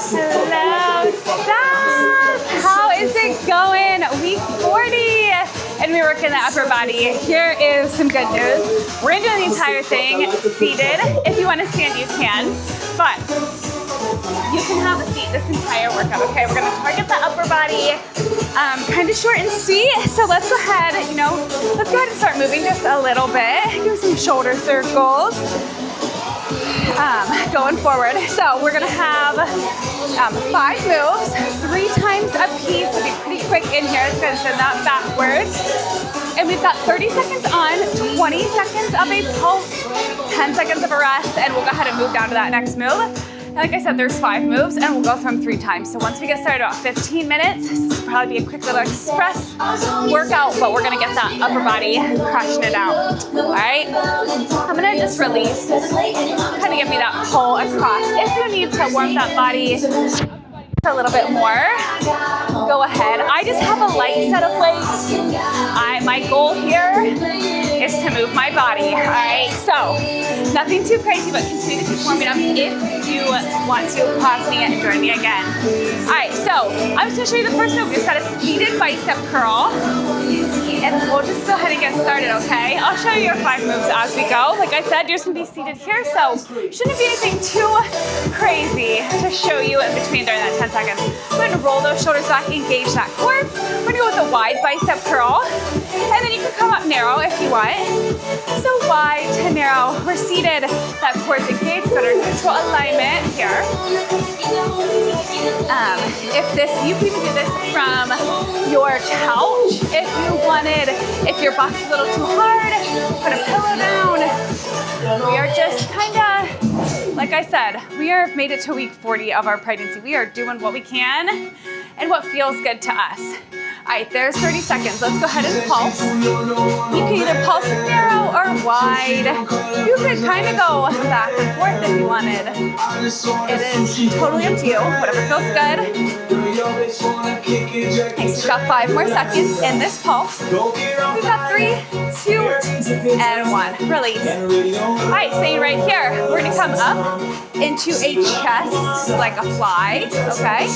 Hello, Steph. How is it going? Week 40. And we work in the upper body. Here is some good news. We're gonna do the entire thing seated. If you want to stand, you can. But you can have a seat this entire workout, okay? We're gonna target the upper body, kind of short and sweet. So let's go ahead, let's go ahead and start moving just a little bit. Do some shoulder circles. Going forward. So we're gonna have 5 moves, 3 times a piece. We'll be pretty quick in here. It's gonna send that backwards. And we've got 30 seconds on, 20 seconds of a pulse, 10 seconds of a rest, and we'll go ahead and move down to that next move. And like I said, there's 5 moves and we'll go through them 3 times. So once we get started, about 15 minutes, this will probably be a quick little express workout, but we're gonna get that upper body crushing it out, all right? I'm gonna just release, kind of give me that pull across. If you need to warm that body a little bit more, go ahead. I just have a light set of weights. My goal here is to move my body, all right? So nothing too crazy, but continue to keep warming up if you want to pause me and join me again. All right, so I'm just gonna show you the first move. We just got a seated bicep curl. And we'll just go ahead and get started, okay? I'll show you your 5 moves as we go. Like I said, you're just gonna be seated here, so shouldn't be anything too crazy to show you in between during that 10 seconds. Go ahead and roll those shoulders back, engage that core. We're gonna go with a wide bicep curl. And then you can come up narrow if you want. So wide to narrow. We're seated, that core's engaged, got our neutral alignment here. You can even do this from your couch if you wanted. If your box is a little too hard, put a pillow down. We are just kind of, like I said, we have made it to week 40 of our pregnancy. We are doing what we can and what feels good to us. All right, there's 30 seconds. Let's go ahead and pulse. You can either pulse narrow or wide. You could kind of go back and forth if you wanted. It is totally up to you, whatever feels good. Nice, we've got 5 more seconds in this pulse. We've got 3, 2, and 1. Release. All right, staying right here. We're gonna come up into a chest like a fly, okay?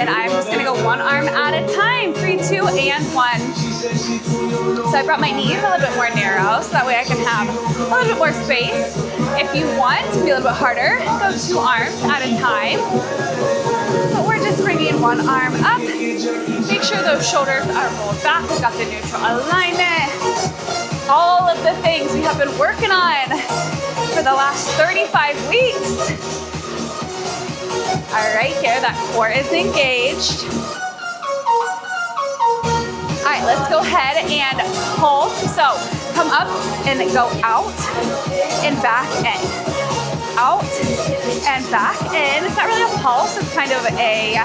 And I'm just gonna go 1 arm at a time. 3, 2, and 1. So I brought my knees a little bit more narrow so that way I can have a little bit more space. If you want to be a little bit harder, go 2 arms at a time. But we're just bringing 1 arm up. Make sure those shoulders are rolled back. We've got the neutral alignment. All of the things we have been working on for the last 35 weeks. All right, here, that core is engaged. All right, let's go ahead and pulse. So come up and go out and back in. Out and back in. It's not really a pulse, it's kind of a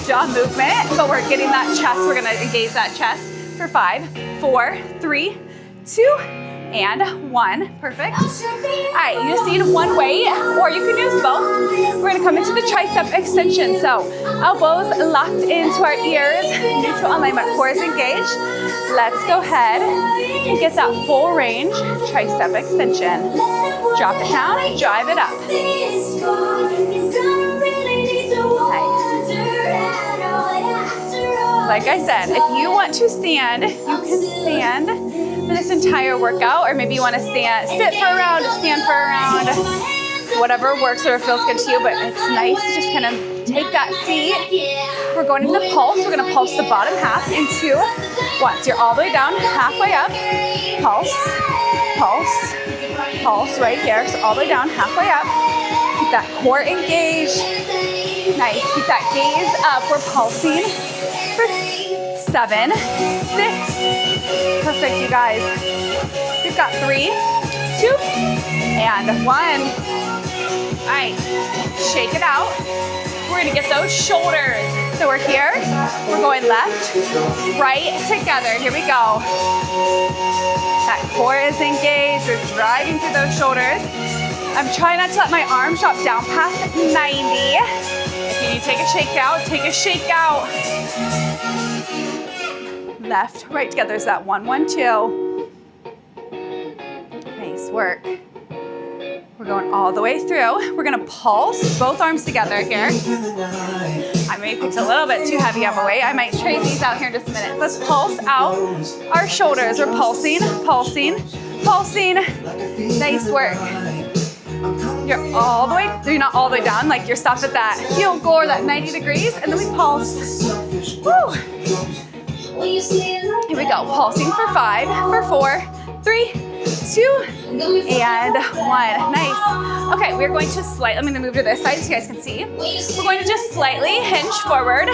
jaw movement, but we're getting that chest. We're gonna engage that chest for 5, 4, 3, 2, and 1. Perfect. All right, you just need 1 weight, or you can use both. We're gonna come into the tricep extension. So elbows locked into our ears, neutral alignment, core is engaged. Let's go ahead and get that full range tricep extension. Drop it down, drive it up. Like I said, if you want to stand, you can stand for this entire workout, or maybe you want to sit for a round, stand for a round, whatever works or feels good to you, but it's nice to just kind of take that seat. We're going into the pulse. We're going to pulse the bottom half in 2. Once you're all the way down, halfway up, pulse, pulse, pulse right here. So all the way down, halfway up. Keep that core engaged. Nice. Keep that gaze up. We're pulsing for 7, 6. Perfect, you guys. We've got 3, 2, and 1. All right, shake it out. We're gonna get those shoulders. So we're here, we're going left, right, together. Here we go. That core is engaged. We're driving through those shoulders. I'm trying not to let my arms drop down past 90. If you need to take a shake out, take a shake out. Left, right together is that 1, 1, 2. Nice work. We're going all the way through. We're gonna pulse both arms together here. I may picked a little bit too heavy of a weight. I might trade these out here in just a minute. Let's pulse out our shoulders. We're pulsing, pulsing, pulsing. Nice work. You're all the way, you're not all the way down, like you're stopped at that heel goal or that 90 degrees, and then we pulse. Woo. Here we go, pulsing for 5, for 4, 3, 2, and 1. Nice. Okay, we're going to I'm gonna move to this side so you guys can see. We're going to just slightly hinge forward,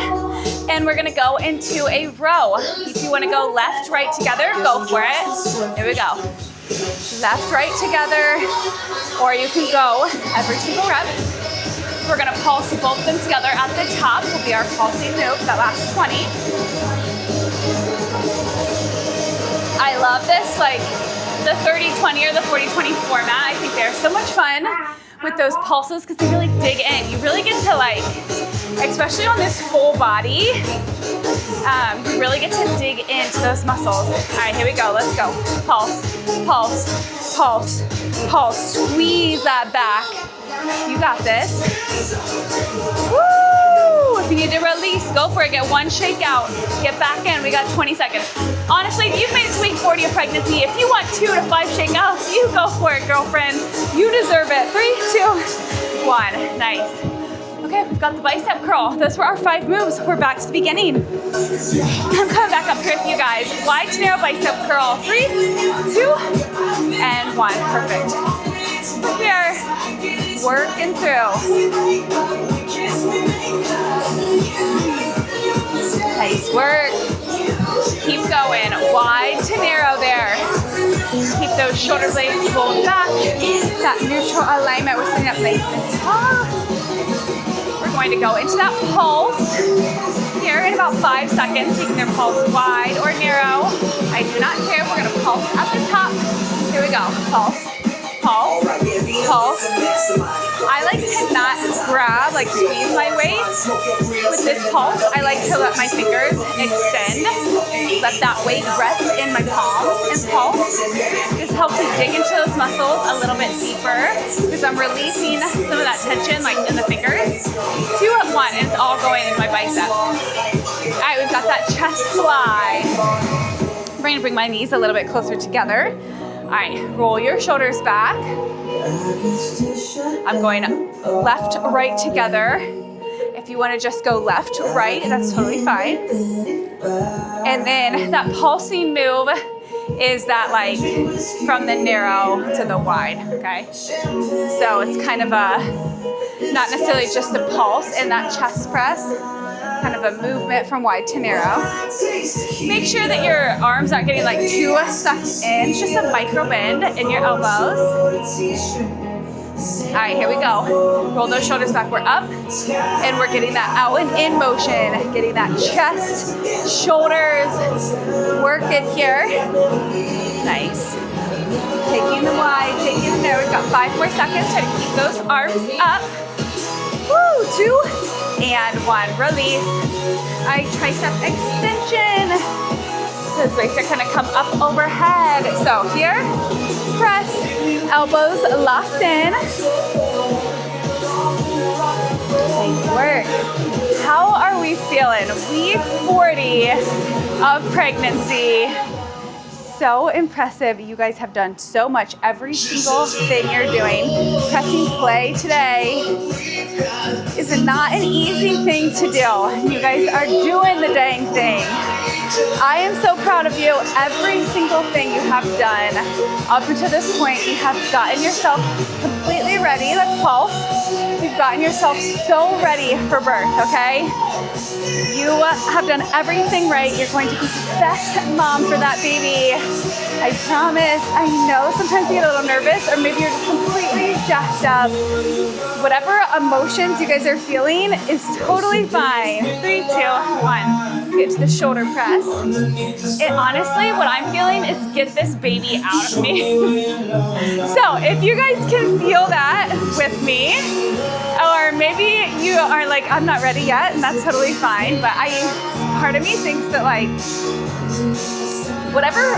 and we're gonna go into a row. If you wanna go left, right together, go for it. Here we go. Left, right together, or you can go every single rep. We're gonna pulse both of them together at the top. Will be our pulsing move, that last 20. I love this, like the 30-20 or the 40-20 format. I think they're so much fun with those pulses because they really dig in. You really get to like, especially on this full body, you really get to dig into those muscles. All right, here we go, let's go. Pulse, pulse, pulse, pulse. Squeeze that back. You got this. Woo! If you need to release, go for it. Get one shake out. Get back in. We got 20 seconds. Honestly, if you've made it to week 40 of pregnancy, if you want 2 to 5 shakeouts, you go for it, girlfriend. You deserve it. 3, 2, 1. Nice. Okay, we've got the bicep curl. Those were our 5 moves. We're back to the beginning. I'm coming back up here with you guys. Wide to narrow bicep curl. 3, 2, and 1. Perfect. Here, working through. Nice work. Keep going. Wide to narrow there. Keep those shoulder blades pulled back. That neutral alignment. We're sitting up nice and tall. We're going to go into that pulse here in about 5 seconds. You can either pulse wide or narrow. I do not care. We're going to pulse at the top. Here we go. Pulse. Pulse, pulse. I like to not grab, like squeeze my weight. With this pulse, I like to let my fingers extend. Let that weight rest in my palms and pulse. Just helps to dig into those muscles a little bit deeper because I'm releasing some of that tension like in the fingers. 2 at 1, and it's all going into my biceps. All right, we've got that chest fly. I'm going to bring my knees a little bit closer together. All right, roll your shoulders back. I'm going left, right together. If you want to just go left, right, that's totally fine. And then that pulsing move is that like from the narrow to the wide, okay? So it's kind of a, not necessarily just a pulse in that chest press, kind of a movement from wide to narrow. Make sure that your arms aren't getting like too sucked in. It's just a micro bend in your elbows. All right, here we go. Roll those shoulders back. We're up, and we're getting that out and in motion. Getting that chest, shoulders, work it here. Nice. Taking them wide, taking them there. We've got 5 more seconds. Try to keep those arms up. Woo, 2 and 1. Release. All right, tricep extension. Those weights are gonna come up overhead. So here, press, elbows locked in. Nice work. How are we feeling? Week 40 of pregnancy. So impressive. You guys have done so much. Every single thing you're doing. Pressing play today is not an easy thing to do. You guys are doing the dang thing. I am so proud of you. Every single thing you have done up until this point, you have gotten yourself completely ready. Let's pulse. You've gotten yourself so ready for birth, okay? You have done everything right. You're going to be the best mom for that baby. I promise. I know sometimes you get a little nervous, or maybe you're just completely jacked up. Whatever emotions you guys are feeling is totally fine. 3, 2, 1. Get to the shoulder press. And honestly, what I'm feeling is get this baby out of me. So if you guys can feel that with me, or maybe you are like, I'm not ready yet, and that's totally fine, but part of me thinks that like, whatever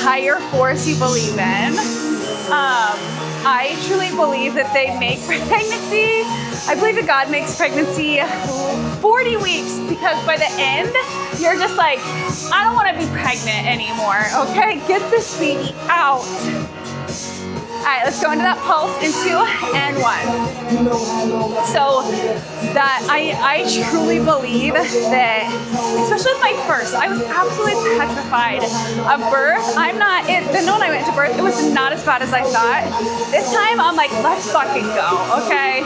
higher force you believe in, I truly believe that they make pregnancy, I believe that God makes pregnancy 40 weeks, because by the end, you're just like, I don't want to be pregnant anymore, okay? Get this baby out. All right, let's go into that pulse in 2 and 1. So that I truly believe that, especially with my first, I was absolutely petrified of birth. The one I went to birth, it was not as bad as I thought. This time I'm like, let's fucking go, okay?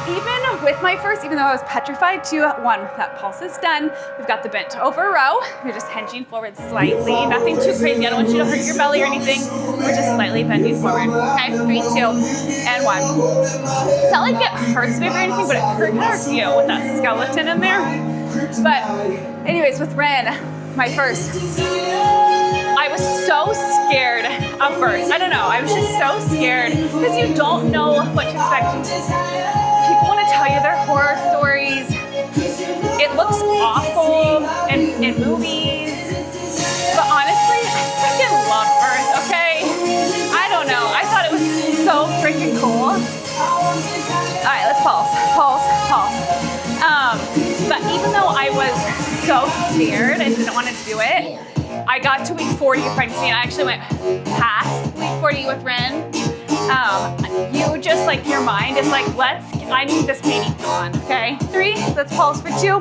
Even with my first, even though I was petrified, 2, 1, that pulse is done. We've got the bent over row. You're just hinging forward slightly. Nothing too crazy. I don't want you to hurt your belly or anything. We're just slightly bending forward. Okay, 3, 2, and 1. It's not like it hurts me or anything, but it hurts you with that skeleton in there. But anyways, with Ren, my first, I was so scared of birth. I don't know. I was just so scared because you don't know what to expect. People want to tell you their horror stories. It looks awful in movies. But honestly, I freaking love birth, okay? I don't know. I thought it was so freaking cool. All right, let's pulse. But even though I was so scared and didn't want to do it, I got to week 40 of pregnancy and I actually went past week 40 with Ren. You just like, your mind is like, I need this baby gone, okay? 3, let's pulse for 2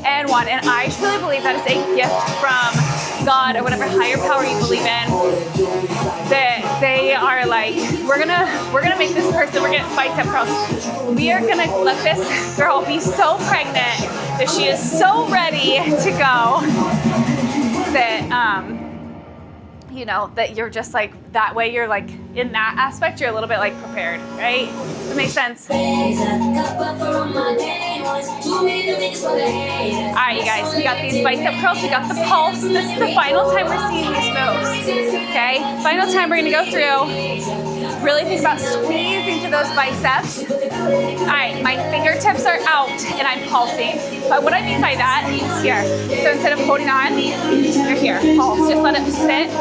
and 1. And I truly believe that is a gift from God or whatever higher power you believe in, that they are like, we're gonna make this person, we're gonna bicep curls. We are gonna let this girl be so pregnant that she is so ready to go that, you know, that you're just like, that way you're like, in that aspect, you're a little bit like prepared, right? Does that make sense? All right, you guys, we got these bicep curls, we got the pulse. This is the final time we're seeing these moves, okay? Final time we're gonna go through. Really think about squeezing to those biceps. All right, my fingertips are out and I'm pulsing. But what I mean by that is here. So instead of holding on, you're here, pulse. Just let it sit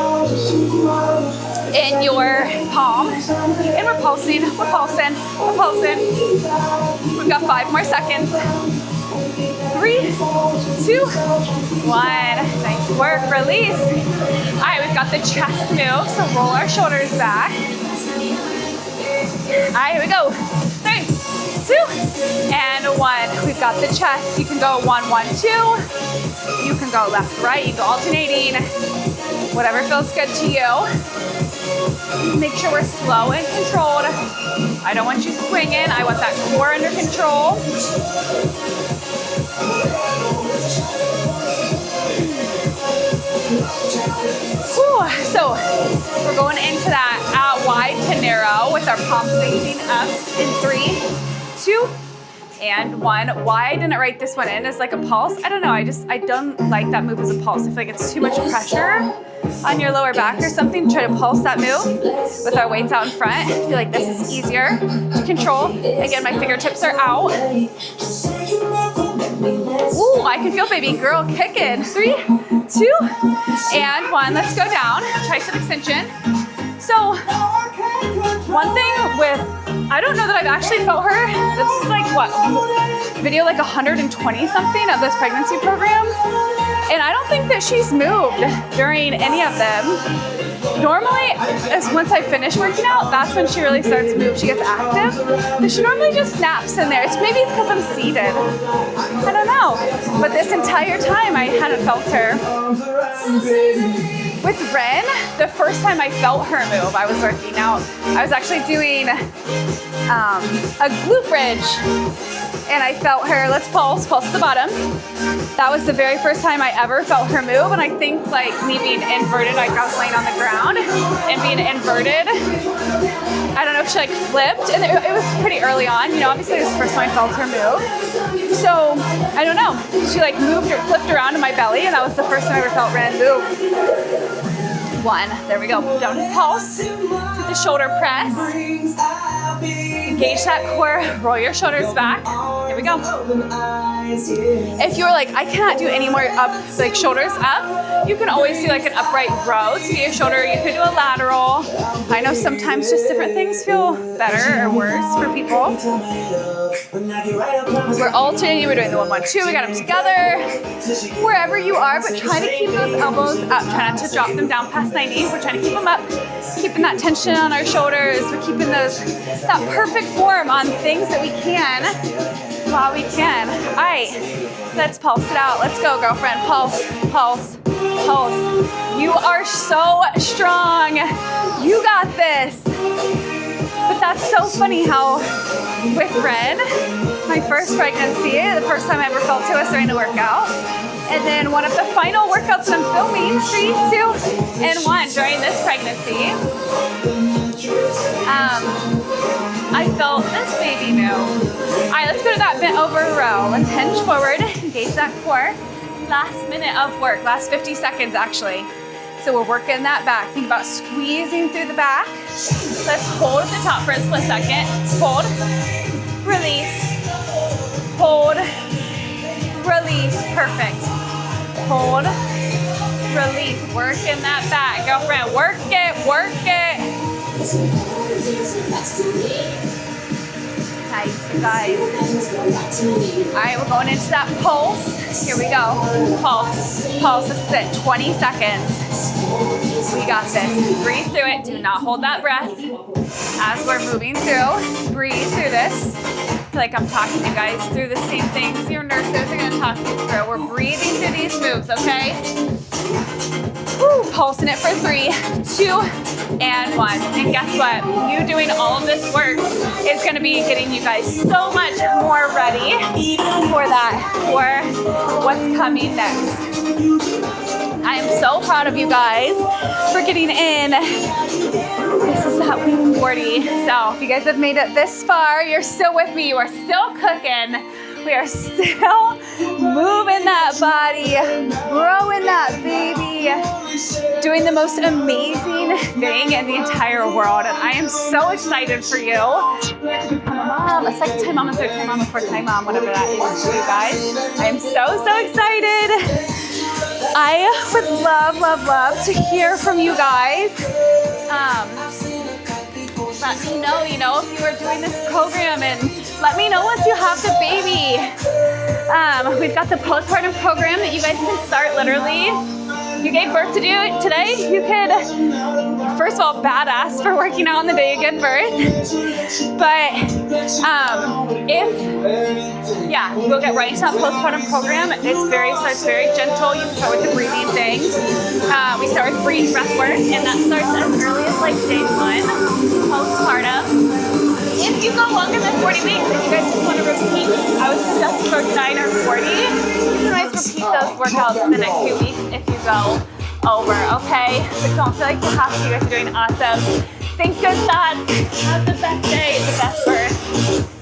in your palm. And we're pulsing. We've got 5 more seconds. 3, 2, 1. Nice work, release. All right, we've got the chest move, so roll our shoulders back. All right, here we go. 3, 2, and 1. We've got the chest. You can go 1, 1, 2. You can go left, right. You can go alternating. Whatever feels good to you. Make sure we're slow and controlled. I don't want you swinging. I want that core under control. Whew. So we're going into that wide to narrow with our palms facing up in 3, 2, and 1. Why I didn't write this one in as like a pulse, I don't know. I don't like that move as a pulse. I feel like it's too much pressure on your lower back or something. Try to pulse that move with our weights out in front. I feel like this is easier to control. Again, my fingertips are out. Ooh, I can feel baby girl kicking. 3, 2, and 1. Let's go down. Tricep extension. So, one thing with, I don't know that I've actually felt her. This is like what, video like 120 something of this pregnancy program. And I don't think that she's moved during any of them. Normally, once I finish working out, that's when she really starts to move. She gets active. But she normally just snaps in there. Maybe it's because I'm seated. I don't know. But this entire time, I hadn't felt her. With Ren, the first time I felt her move, I was working out. I was actually doing a glute bridge. And I felt her, let's pulse at the bottom. That was the very first time I ever felt her move. And I think like me being inverted, like I was laying on the ground and being inverted, I don't know if she like flipped. And it was pretty early on, you know, obviously it was the first time I felt her move. So I don't know, she like moved or flipped around in my belly and that was the first time I ever felt Ren move. 1, there we go, down to pulse. So the shoulder press. Engage that core, roll your shoulders back. Here we go. If you're like, I cannot do any more up, like shoulders up, you can always do like an upright row to get your shoulder. You could do a lateral. I know sometimes just different things feel better or worse for people. We're alternating, we're doing the 1-1-2, we got them together. Wherever you are, but try to keep those elbows up. Try not to drop them down past 90. We're trying to keep them up, keeping that tension on our shoulders. We're keeping that perfect form on things that we can while we can. All right, let's pulse it out. Let's go, girlfriend. Pulse, pulse, pulse. You are so strong. You got this. But that's so funny how with Red, my first pregnancy, the first time I ever felt it was during a workout. And then one of the final workouts that I'm filming, 3, 2, and 1 during this pregnancy, I felt this baby move. All right, let's go to that bent over row. Let's hinge forward, engage that core. Last minute of work, last 50 seconds actually. So we're working that back. Think about squeezing through the back. Let's hold at the top for a split second. Hold, release, hold, release, perfect. Hold, release, working that back. Girlfriend, work it, work it. Nice, you guys. All right, we're going into that pulse. Here we go. Pulse, pulse, this is it, 20 seconds. We got this. Breathe through it. Do not hold that breath as we're moving through. Breathe through this. I feel like I'm talking to you guys through the same things your nurses are going to talk you through. We're breathing through these moves, okay? Woo, pulsing it for 3, 2, and 1. And guess what? You doing all of this work is going to be getting you guys so much more ready for that, for what's coming next. I am so proud of you guys for getting in. This is that week 40. So if you guys have made it this far, you're still with me. You are still cooking. We are still moving that body, growing that baby, doing the most amazing thing in the entire world. And I am so excited for you. A second time mom, a third time mom, a fourth time mom, whatever that is for you guys. I am so, so excited. I would love, love, love to hear from you guys. Let me know, if you are doing this program, and let me know once you have the baby. We've got the postpartum program that you guys can start literally. You gave birth to today, you could, first of all, badass for working out on the day you give birth. But we'll get right into that postpartum program. It starts very gentle. You can start with the breathing things. We start with breath work, and that starts as early as like day 1, postpartum. If you go longer than 40 weeks, if you guys just want to repeat, I would suggest for 9 or 40. You can always repeat those workouts in the next few weeks if you go over, okay? But don't feel like you have to. You guys are doing awesome. Think good thoughts. Have the best day, the best birth.